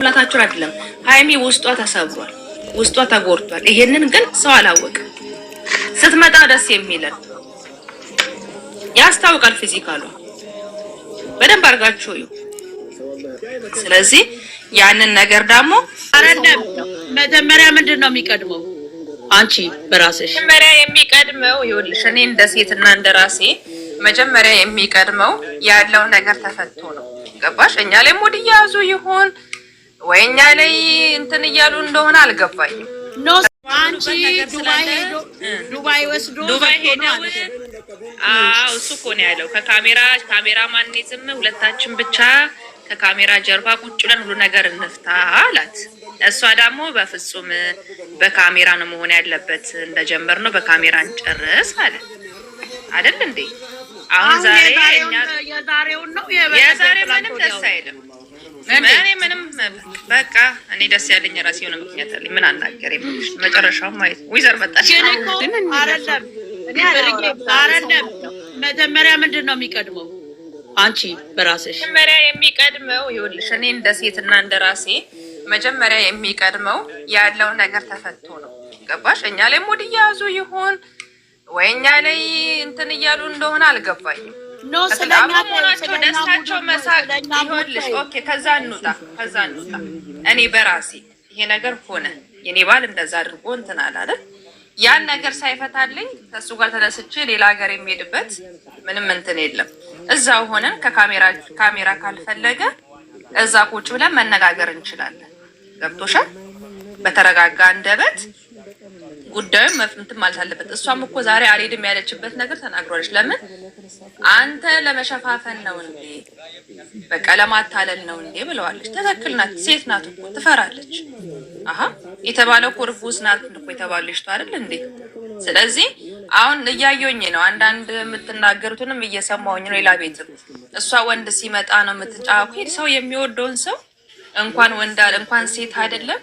ላታችሁ አይደለም ሃይሚ ውስጧ ተሰብሯል፣ ውስጧ ተጎርቷል። ይሄንን ግን ሰው አላወቀ። ስትመጣ ደስ የሚለን ያስታውቃል ፊዚካሉ በደንብ አርጋችሁ እዩ። ስለዚህ ያንን ነገር ደግሞ አረደም መጀመሪያ ምንድነው የሚቀድመው? አንቺ በራስሽ መጀመሪያ የሚቀድመው ይኸውልሽ፣ እኔ እንደ ሴትና እንደ ራሴ መጀመሪያ የሚቀድመው ያለው ነገር ተፈቶ ነው። ገባሽ? እኛ ላይ ሙድ እያያዙ ይሆን ወይኛ ላይ እንትን እያሉ እንደሆነ አልገባኝም። ኖ አንቺ ዱባይ ወስዶ ዱባይ ሄደው እሱ እኮ ነው ያለው። ካሜራማንኒዝም ሁለታችን ብቻ ከካሜራ ጀርባ ቁጭ ብለን ሁሉ ነገር እንፍታ አላት። እሷ ደግሞ በፍጹም በካሜራ ነው መሆን ያለበት፣ እንደጀመርነው በካሜራ እንጨርስ አለ አይደል እንዴ? አሁን ዛሬ እኛ የዛሬው ነው የዛሬ ምንም ደስ አይልም። እኔ ምንም በቃ እኔ ደስ ያለኝ ራሴ የሆነ ምክንያት አለኝ። ምን አናገር ይብልሽ መጨረሻው ማየት ዊዘር መጣች። አይደለም መጀመሪያ ምንድነው የሚቀድመው? አንቺ በራስሽ መጀመሪያ የሚቀድመው ይኸውልሽ፣ እኔ እንደ ሴትና እንደ ራሴ መጀመሪያ የሚቀድመው ያለው ነገር ተፈቶ ነው። ገባሽ? እኛ ላይ ሙድ እያያዙ ይሆን ወይኛ ላይ እንትን እያሉ እንደሆነ አልገባኝም። ኖ ስለኛ ደስታቸው መሳቅ ይሆንልሽ። ኦኬ ከዛ እንውጣ። እኔ በራሴ ይሄ ነገር ሆነ የኔ ባል እንደዛ አድርጎ እንትን አለ አይደል? ያን ነገር ሳይፈታልኝ ከሱ ጋር ተደስቼ ሌላ ሀገር የሚሄድበት ምንም እንትን የለም። እዛው ሆነን ካሜራ ካልፈለገ እዛ ቁጭ ብለን መነጋገር እንችላለን። ገብቶሻል? በተረጋጋ አንደበት ጉዳዩን መፍንት ማለት አለበት። እሷም እኮ ዛሬ አልሄድም ያለችበት ነገር ተናግሯለች። ለምን አንተ ለመሸፋፈን ነው እንዴ? በቃ ለማታለል ነው እንዴ ብለዋለች። ትክክል ናት። ሴት ናት እኮ ትፈራለች። የተባለው እኮ ርጉዝ ናት እኮ የተባለች አይደል እንዴ? ስለዚህ አሁን እያየሁኝ ነው፣ አንዳንድ የምትናገሩትንም እየሰማሁኝ ነው። ሌላ ቤትም እሷ ወንድ ሲመጣ ነው የምትጫወቱ። ሰው የሚወደውን ሰው እንኳን ወንድ እንኳን ሴት አይደለም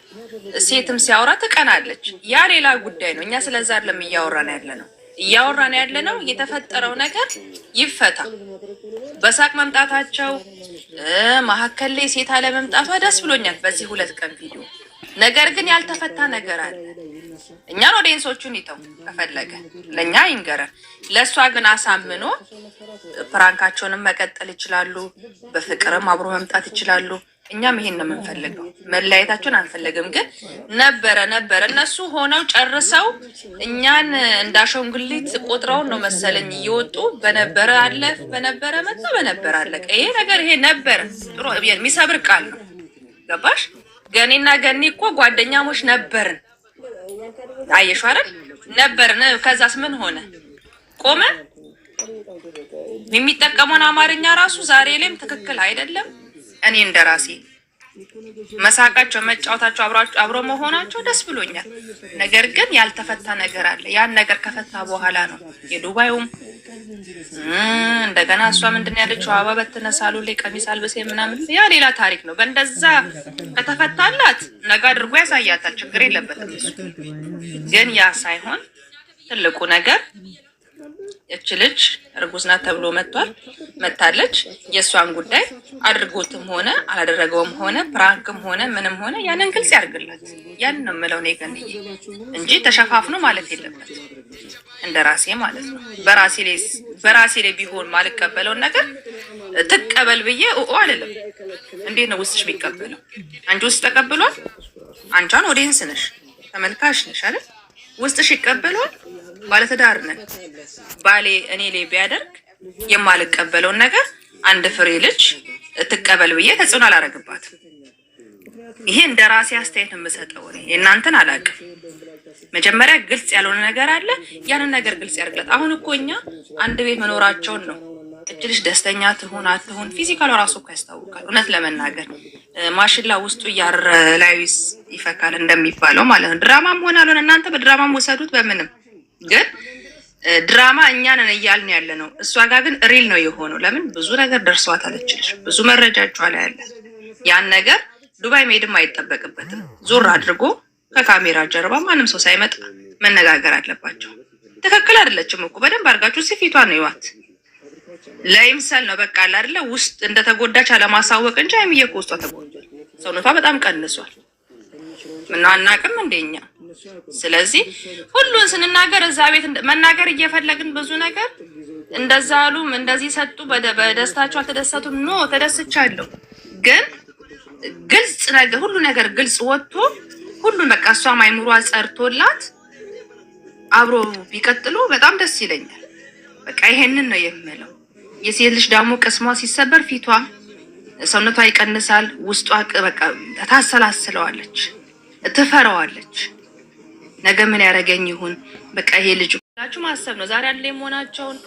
ሴትም ሲያወራ ትቀናለች። ያ ሌላ ጉዳይ ነው። እኛ ስለዛ አይደለም እያወራን ያለ ነው። የተፈጠረው ነገር ይፈታ። በሳቅ መምጣታቸው መሀከል ላይ ሴት አለ መምጣቷ ደስ ብሎኛል በዚህ 2 ቀን ቪዲዮ። ነገር ግን ያልተፈታ ነገር አለ። እኛን ኦዲየንሶቹን ይተው ከፈለገ ለኛ ይንገረን። ለሷ ግን አሳምኖ ፕራንካቸውንም መቀጠል ይችላሉ። በፍቅርም አብሮ መምጣት ይችላሉ። እኛም ይሄን ነው የምንፈልገው። መለያየታቸውን አንፈልግም። ግን ነበረ እነሱ ሆነው ጨርሰው እኛን እንዳሸንጉሊት ቆጥረውን ነው መሰለኝ እየወጡ በነበረ አለፍ በነበረ መጣ በነበረ አለቀ። ይሄ ነገር ይሄ ነበረ ጥሩ የሚሰብር ቃል ነው። ገባሽ? ገኒና ገኒ እኮ ጓደኛሞች ነበርን። አየሽ አይደል? ነበርን። ከዛስ ምን ሆነ? ቆመ። የሚጠቀመውን አማርኛ ራሱ ዛሬ ላይም ትክክል አይደለም። እኔ እንደራሴ መሳቃቸው መጫወታቸው አብሮ መሆናቸው ደስ ብሎኛል። ነገር ግን ያልተፈታ ነገር አለ። ያን ነገር ከፈታ በኋላ ነው የዱባዩም እንደገና እሷ ምንድን ያለችው አበባ በተነሳሉ ላይ ቀሚስ አልብሴ ምናምን ያ ሌላ ታሪክ ነው። በእንደዛ ከተፈታላት ነገ አድርጎ ያሳያታል። ችግር የለበትም እሱ። ግን ያ ሳይሆን ትልቁ ነገር እች ልጅ እርጉዝ ናት ተብሎ መታለች። የእሷን ጉዳይ አድርጎትም ሆነ አላደረገውም ሆነ ፕራንክም ሆነ ምንም ሆነ ያንን ግልጽ ያድርግላት። ያን ነው የምለው እኔ ገንዬ እንጂ ተሸፋፍኖ ማለት የለበት። እንደራሴ ማለት ነው። በራሴ ላይ ቢሆን ማልቀበለውን ነገር ትቀበል ብዬ አልልም። እንዴት ነው ውስጥሽ የሚቀበለው? አንቺ ውስጥ ተቀብሏል። አንቺን ኦዲየንስ ነሽ፣ ተመልካች ነሽ አይደል? ውስጥሽ ይቀበሏል። ባለትዳር ነን። ባሌ እኔ ላይ ቢያደርግ የማልቀበለውን ነገር አንድ ፍሬ ልጅ ትቀበል ብዬ ተጽዕኖ አላረግባትም። ይሄ እንደራሴ አስተያየት የምሰጠው እኔ የእናንተን አላውቅም። መጀመሪያ ግልጽ ያልሆነ ነገር አለ። ያንን ነገር ግልጽ ያርግላት። አሁን እኮ እኛ አንድ ቤት መኖራቸውን ነው። እች ልጅ ደስተኛ ትሁን አትሁን ፊዚካል ራሱ እኮ ያስታውቃል። እውነት ለመናገር ማሽላ ውስጡ ያረ ላይስ ይፈካል እንደሚባለው ማለት ነው። ድራማም ሆነ አልሆነ እናንተ በድራማም ወሰዱት በምንም ግን ድራማ እኛ ነን እያልን ያለ ነው። እሷ ጋር ግን ሪል ነው የሆነው። ለምን ብዙ ነገር ደርሷታል። እችልሽ ብዙ መረጃቿ ላይ ያለ ያን ነገር ዱባይ መሄድም አይጠበቅበትም። ዞር አድርጎ ከካሜራ ጀርባ ማንም ሰው ሳይመጣ መነጋገር አለባቸው። ትክክል አይደለችም እኮ በደንብ አድርጋችሁ ሲፊቷን ነው ይዋት። ለይምሰል ነው በቃ አይደለ ውስጥ እንደተጎዳች አለማሳወቅ እንጂ አይምዬ እኮ ውስጧ ተጎድቷል። ሰውነቷ በጣም ቀንሷል። ምን አናውቅም እንደኛ። ስለዚህ ሁሉን ስንናገር እዛ ቤት መናገር እየፈለግን ብዙ ነገር እንደዛ አሉም እንደዚህ ሰጡ በደስታቸው አልተደሰቱም። ኖ ተደስቻለሁ። ግን ግልጽ ነገር ሁሉ ነገር ግልጽ ወጥቶ ሁሉ በቃ እሷም አይምሯ ጸርቶላት አብሮ ቢቀጥሉ በጣም ደስ ይለኛል። በቃ ይሄንን ነው የምለው። የሴት ልጅ ደግሞ ቅስሟ ሲሰበር ፊቷ ሰውነቷ ይቀንሳል። ውስጧ በቃ ታሰላስለዋለች፣ ትፈራዋለች። ነገ ምን ያደርገኝ ይሁን በቃ ይሄ ልጅ ሁላችሁ ማሰብ ነው። ዛሬ አንድ ላይ መሆናቸውን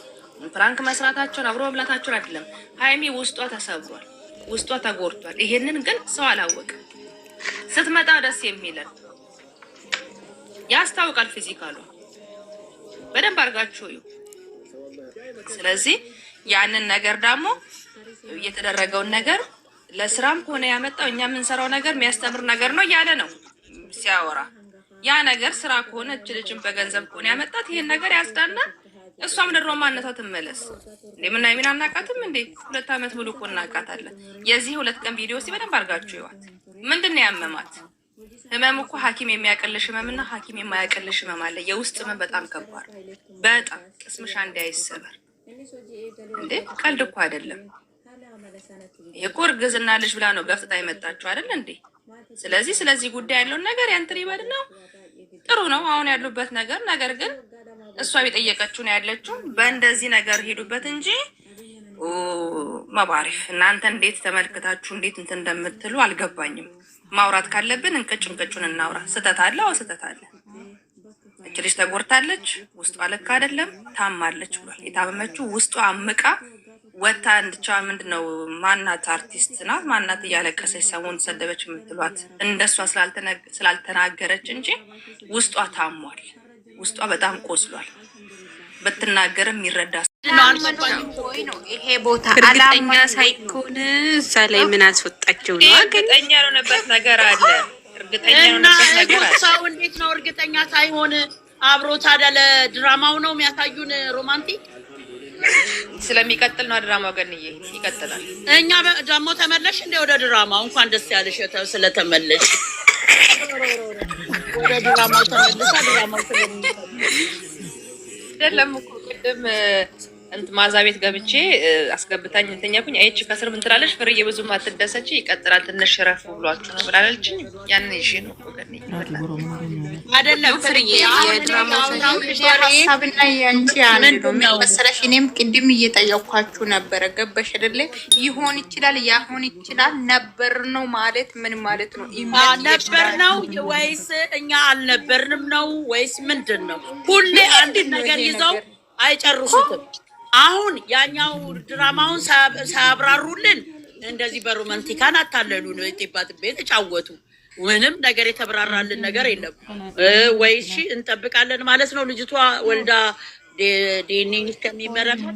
ፍራንክ መስራታቸውን አብሮ መብላታቸውን አይደለም። ሃይሚ ውስጧ ተሰብሯል፣ ውስጧ ተጎድቷል። ይሄንን ግን ሰው አላወቀም። ስትመጣ ደስ የሚለን ያስታውቃል። ፊዚካሉ በደንብ አድርጋችሁ እዩ። ስለዚህ ያንን ነገር ደግሞ የተደረገውን ነገር ለስራም ከሆነ ያመጣው እኛ የምንሰራው ነገር የሚያስተምር ነገር ነው እያለ ነው ሲያወራ። ያ ነገር ስራ ከሆነ እች ልጅን በገንዘብ ከሆነ ያመጣት ይሄን ነገር ያስዳና እሷም ድሮ ማነቷ ትመለስ። እንዴ ምን አይሚን አናቃትም እንዴ? 2 አመት ሙሉ እኮ እናቃታለን። የዚህ 2 ቀን ቪዲዮ በደንብ አድርጋችሁ ይዋት። ምንድነው ያመማት? ህመም እኮ ሐኪም የሚያቀልሽ ህመምና ሐኪም የማያቀልሽ ህመም አለ። የውስጥ ህመም በጣም ከባድ፣ በጣም ቅስምሽ አንዴ አይሰበር እንዴ። ቀልድ እኮ አይደለም። የኮ እርግዝና ልጅ ብላ ነው ገፍታ የመጣችው አይደል እንዴ? ስለዚህ ጉዳይ ያለውን ነገር ያንተሪ ይበል ነው። ጥሩ ነው አሁን ያሉበት ነገር ግን እሷ የጠየቀችው ነው ያለችው። በእንደዚህ ነገር ሄዱበት እንጂ መባሪፍ እናንተ እንዴት ተመልክታችሁ እንዴት እንትን እንደምትሉ አልገባኝም። ማውራት ካለብን እንቅጩን እናውራ። ስተት አለ፣ አዎ ስተት አለ። እቺ ልጅ ተጎድታለች፣ ውስጧ ልክ አይደለም፣ ታማለች ብሏል። የታመመችው ውስጧ አምቃ ወታ እንድቻ ምንድነው ማናት አርቲስት ናት ማናት እያለቀሰች ሰሞኑን ሰደበች የምትሏት እንደሷ ስላልተናገረች እንጂ ውስጧ ታሟል። ውስጧ በጣም ቆስሏል። በትናገርም ይረዳ ነው ይሄ ቦታ እርግጠኛ ሳይኮን እዛ ላይ ምን አስወጣቸው ነው? እርግጠኛ ያልሆነበት ነገር አለ። እርግጠኛ ያልሆነበት ነገር አለ። ሰው እንዴት ነው እርግጠኛ ሳይሆን አብሮ ታዲያ ለድራማው ነው የሚያሳዩን? ሮማንቲክ ስለሚቀጥል ነው ድራማው። ገንዬ ይቀጥላል። እኛ ደግሞ ተመለሽ እንደ ወደ ድራማው እንኳን ደስ ያለሽ ስለተመለሽ ወደ ድራማው ተመለሽ። ድራማው አይደለም እኮ ቅድም ማዛ ቤት ገብቼ አስገብታኝ እንተኛኩኝ። አይቺ ከስር ምን ትላለሽ? ፍርዬ ብዙም አትደሰች ይቀጥላል ትንሽ ረፍ ብሏችሁ ነው ብላለችኝ። ያንን ይዤ ነው እኮ ገንዬ አይደለም ፍርዬ የድራማው ሀሳብና ያንቺ አንድ ነው መሰለሽ። እኔም ቅድም እየጠየኳችሁ ነበረ። ገባሽ አይደለ? ይሆን ይችላል ያሆን ይችላል ነበር ነው ማለት ምን ማለት ነው? ነበር ነው ወይስ እኛ አልነበርንም ነው ወይስ ምንድን ነው? ሁሌ አንድ ነገር ይዘው አይጨርሱትም። አሁን ያኛው ድራማውን ሳያብራሩልን እንደዚህ በሮማንቲካን አታለሉ ነው የጤባት ቤት ተጫወቱ። ምንም ነገር የተብራራልን ነገር የለም። ወይ እሺ እንጠብቃለን ማለት ነው። ልጅቷ ወልዳ ዲኤንኤ እስከሚመረመር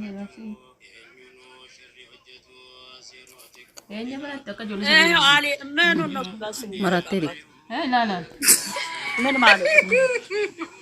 ምን ማለት ነው?